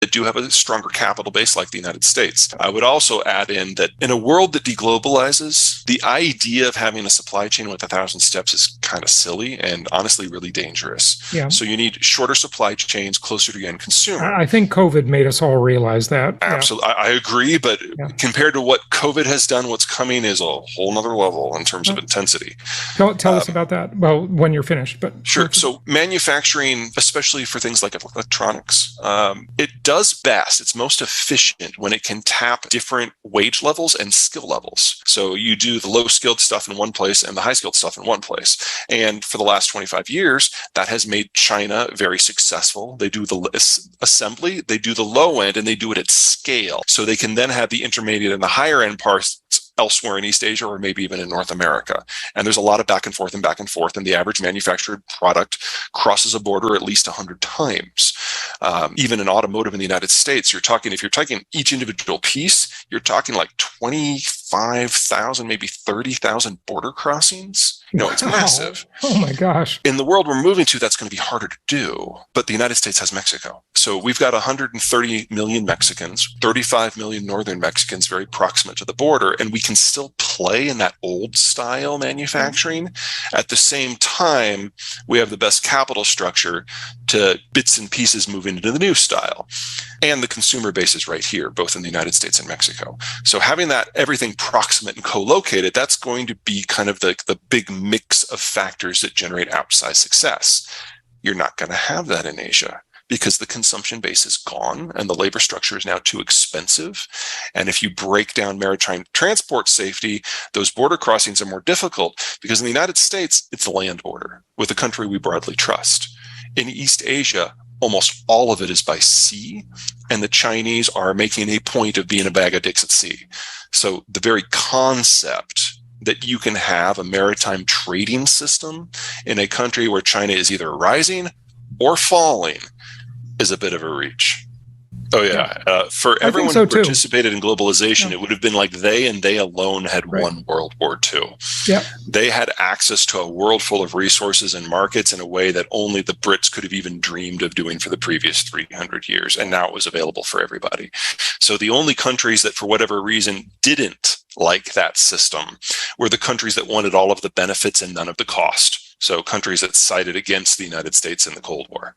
that do have a stronger capital base like the United States. I would also add in that in a world that deglobalizes, the idea of having a supply chain with 1,000 steps is kind of silly and honestly really dangerous. Yeah. So you need shorter supply chains closer to the end consumer. I think COVID made us all realize that. Absolutely. I agree, but compared to what COVID has done, what's coming is a whole nother level in terms of intensity. Tell us about that. Well, when you're finished, but sure. So manufacturing, especially for things like electronics, it does best. It's most efficient when it can tap different wage levels and skill levels. So you do the low skilled stuff in one place and the high skilled stuff in one place. And for the last 25 years, that has made China very successful. They do the assembly, they do the low end, and they do it at scale. So they can then have the intermediate and the higher end parts elsewhere in East Asia or maybe even in North America. And there's a lot of back and forth, and the average manufactured product crosses a border at least 100 times. Even in automotive in the United States, if you're taking each individual piece, you're talking like 25,000, maybe 30,000 border crossings. It's massive. Oh my gosh. In the world we're moving to, that's going to be harder to do. But the United States has Mexico. So we've got 130 million Mexicans, 35 million Northern Mexicans very proximate to the border, and we can still play in that old style manufacturing. At the same time, we have the best capital structure to bits and pieces moving into the new style. And the consumer base is right here, both in the United States and Mexico. So having that everything proximate and co-located, that's going to be kind of the big mix of factors that generate outsized success. You're not going to have that in Asia because the consumption base is gone and the labor structure is now too expensive. And if you break down maritime transport safety, those border crossings are more difficult because in the United States, it's a land border with a country we broadly trust. In East Asia, almost all of it is by sea, and the Chinese are making a point of being a bag of dicks at sea. So the very concept that you can have a maritime trading system in a country where China is either rising or falling is a bit of a reach. Oh, yeah. For everyone who participated in globalization, it would have been like they alone had won World War II. Yeah. They had access to a world full of resources and markets in a way that only the Brits could have even dreamed of doing for the previous 300 years. And now it was available for everybody. So the only countries that, for whatever reason, didn't like that system were the countries that wanted all of the benefits and none of the cost. So countries that sided against the United States in the Cold War.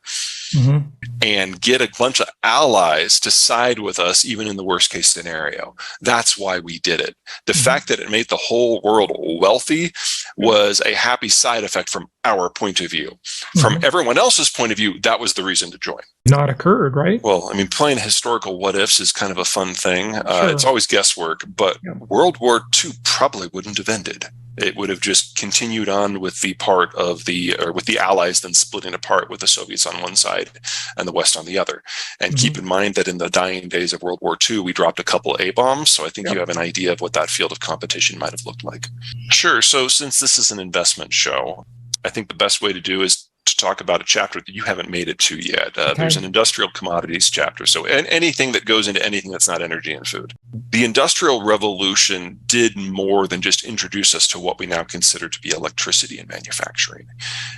Mm-hmm. And get a bunch of allies to side with us, even in the worst case scenario. That's why we did it. The fact that it made the whole world wealthy was a happy side effect from our point of view. From everyone else's point of view, that was the reason to join. Not occurred, right? Well, I mean, playing historical what ifs is kind of a fun thing. It's always guesswork, but World War II probably wouldn't have ended. It would have just continued on with the with the Allies then splitting apart with the Soviets on one side and the West on the other. And keep in mind that in the dying days of World War II, we dropped a couple A-bombs. So I think you have an idea of what that field of competition might have looked like. Sure. So since this is an investment show, I think the best way to do is to talk about a chapter that you haven't made it to yet. There's an industrial commodities chapter. So anything that goes into anything that's not energy and food. The Industrial Revolution did more than just introduce us to what we now consider to be electricity and manufacturing.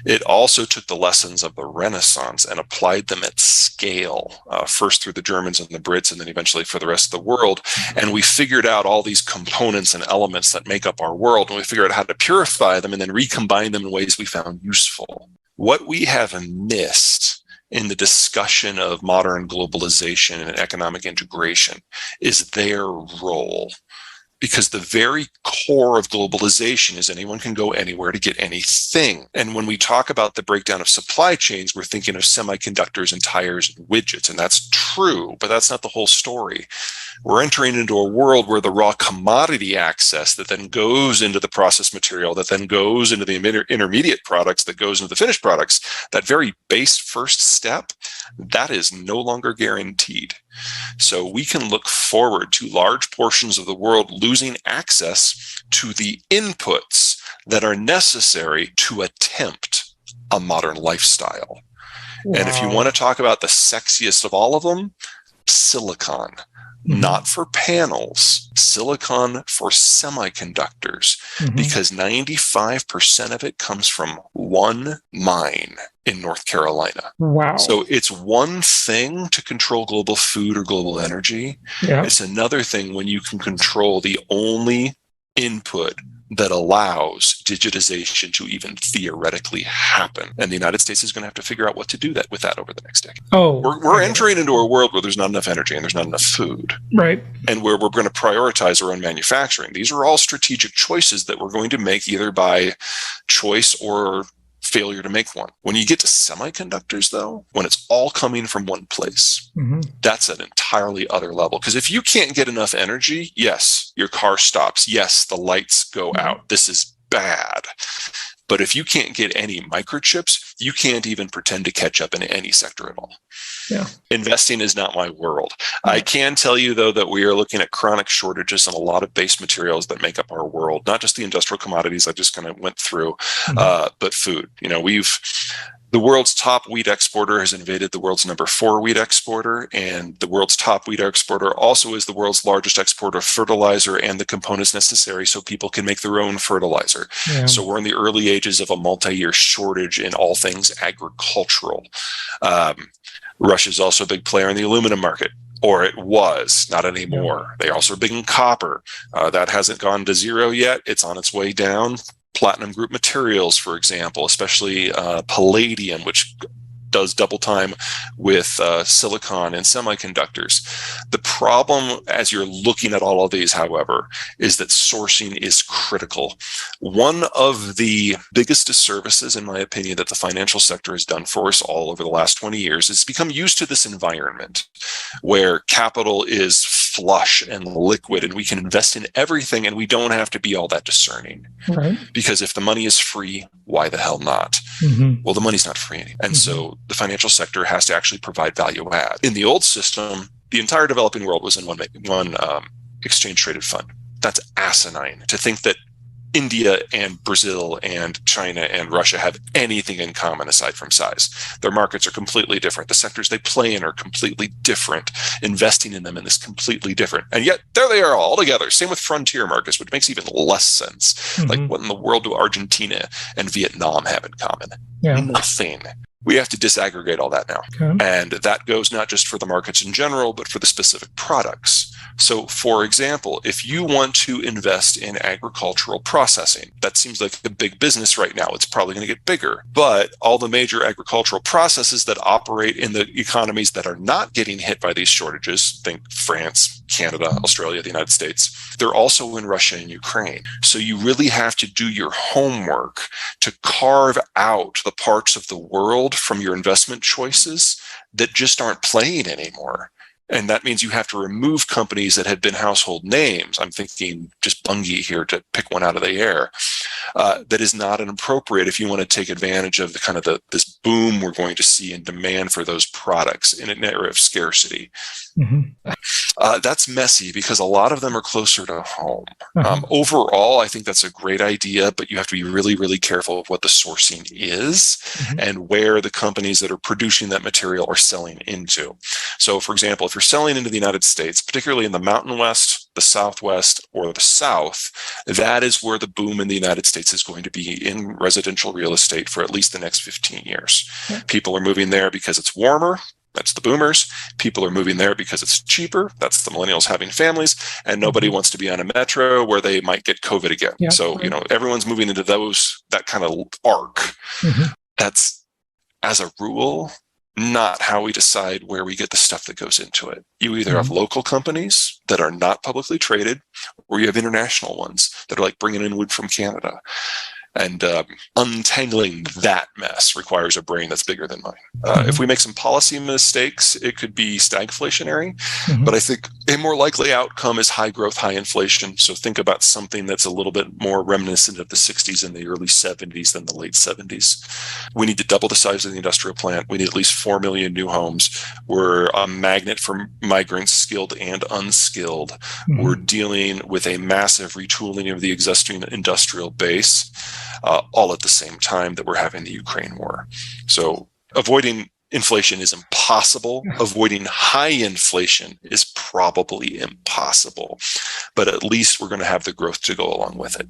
It also took the lessons of the Renaissance and applied them at scale, first through the Germans and the Brits, and then eventually for the rest of the world. And we figured out all these components and elements that make up our world, and we figured out how to purify them and then recombine them in ways we found useful. What we have missed in the discussion of modern globalization and economic integration is their role. Because the very core of globalization is anyone can go anywhere to get anything. And when we talk about the breakdown of supply chains, we're thinking of semiconductors and tires and widgets. And that's true, but that's not the whole story. We're entering into a world where the raw commodity access that then goes into the processed material, that then goes into the intermediate products, that goes into the finished products, that very base first step, that is no longer guaranteed. So we can look forward to large portions of the world losing access to the inputs that are necessary to attempt a modern lifestyle. Wow. And if you want to talk about the sexiest of all of them, silicon, not for panels, silicon for semiconductors, because 95% of it comes from one mine in North Carolina. Wow. So it's one thing to control global food or global energy. Yeah. It's another thing when you can control the only input that allows digitization to even theoretically happen. And the United States is going to have to figure out what to do with that over the next decade. We're entering into a world where there's not enough energy and there's not enough food. Right. And where we're going to prioritize our own manufacturing. These are all strategic choices that we're going to make either by choice or failure to make one. When you get to semiconductors, though, when it's all coming from one place, that's an entirely other level. Because if you can't get enough energy, yes, your car stops. Yes, the lights go out. This is bad. But if you can't get any microchips, you can't even pretend to catch up in any sector at all. Yeah. Investing is not my world. I can tell you, though, that we are looking at chronic shortages in a lot of base materials that make up our world, not just the industrial commodities I just kind of went through, but food. You know, the world's top wheat exporter has invaded the world's number 4 wheat exporter, and the world's top wheat exporter also is the world's largest exporter of fertilizer and the components necessary so people can make their own fertilizer. Yeah. So we're in the early ages of a multi-year shortage in all things agricultural. Russia's also a big player in the aluminum market. Or it was, not anymore. They also are big in copper. That hasn't gone to zero yet. It's on its way down. Platinum group materials, for example, especially palladium, which does double time with silicon and semiconductors. The problem as you're looking at all of these, however, is that sourcing is critical. One of the biggest disservices, in my opinion, that the financial sector has done for us all over the last 20 years is become used to this environment where capital is flush and liquid and we can invest in everything and we don't have to be all that discerning. Right. Because if the money is free, why the hell not? Well, the money's not free anymore. And so the financial sector has to actually provide value add. In the old system, the entire developing world was in one exchange traded fund. That's asinine to think that India and Brazil and China and Russia have anything in common aside from size. Their markets are completely different. The sectors they play in are completely different. Investing in them is completely different. And yet there they are all together. Same with frontier markets, which makes even less sense. Like what in the world do Argentina and Vietnam have in common? Yeah. Nothing. We have to disaggregate all that now. Okay. And that goes not just for the markets in general, but for the specific products. So, for example, if you want to invest in agricultural processing, that seems like a big business right now. It's probably going to get bigger. But all the major agricultural processes that operate in the economies that are not getting hit by these shortages, think France, Canada, Australia, the United States, they're also in Russia and Ukraine. So you really have to do your homework to carve out the parts of the world from your investment choices that just aren't playing anymore. And that means you have to remove companies that had been household names. I'm thinking just Bunge here to pick one out of the air. That is not inappropriate if you want to take advantage of the kind of this boom we're going to see in demand for those products in an era of scarcity. That's messy because a lot of them are closer to home. Overall, I think that's a great idea, but you have to be really, really careful of what the sourcing is and where the companies that are producing that material are selling into. So, for example, if you're selling into the United States, particularly in the Mountain West, the Southwest, or the South, that is where the boom in the United States is going to be in residential real estate for at least the next 15 years. People are moving there because it's warmer. That's the boomers. People are moving there because it's cheaper. That's the millennials having families. And nobody wants to be on a metro where they might get COVID again. So, everyone's moving into that kind of arc. That's, as a rule, not how we decide where we get the stuff that goes into it. You either have local companies that are not publicly traded, or you have international ones that are like bringing in wood from Canada. And untangling that mess requires a brain that's bigger than mine. If we make some policy mistakes, it could be stagflationary. But I think a more likely outcome is high growth, high inflation. So think about something that's a little bit more reminiscent of the 60s and the early 70s than the late 70s. We need to double the size of the industrial plant. We need at least 4 million new homes. We're a magnet for migrants, skilled and unskilled. We're dealing with a massive retooling of the existing industrial base. All at the same time that we're having the Ukraine war. So avoiding inflation is impossible. Avoiding high inflation is probably impossible. But at least we're going to have the growth to go along with it.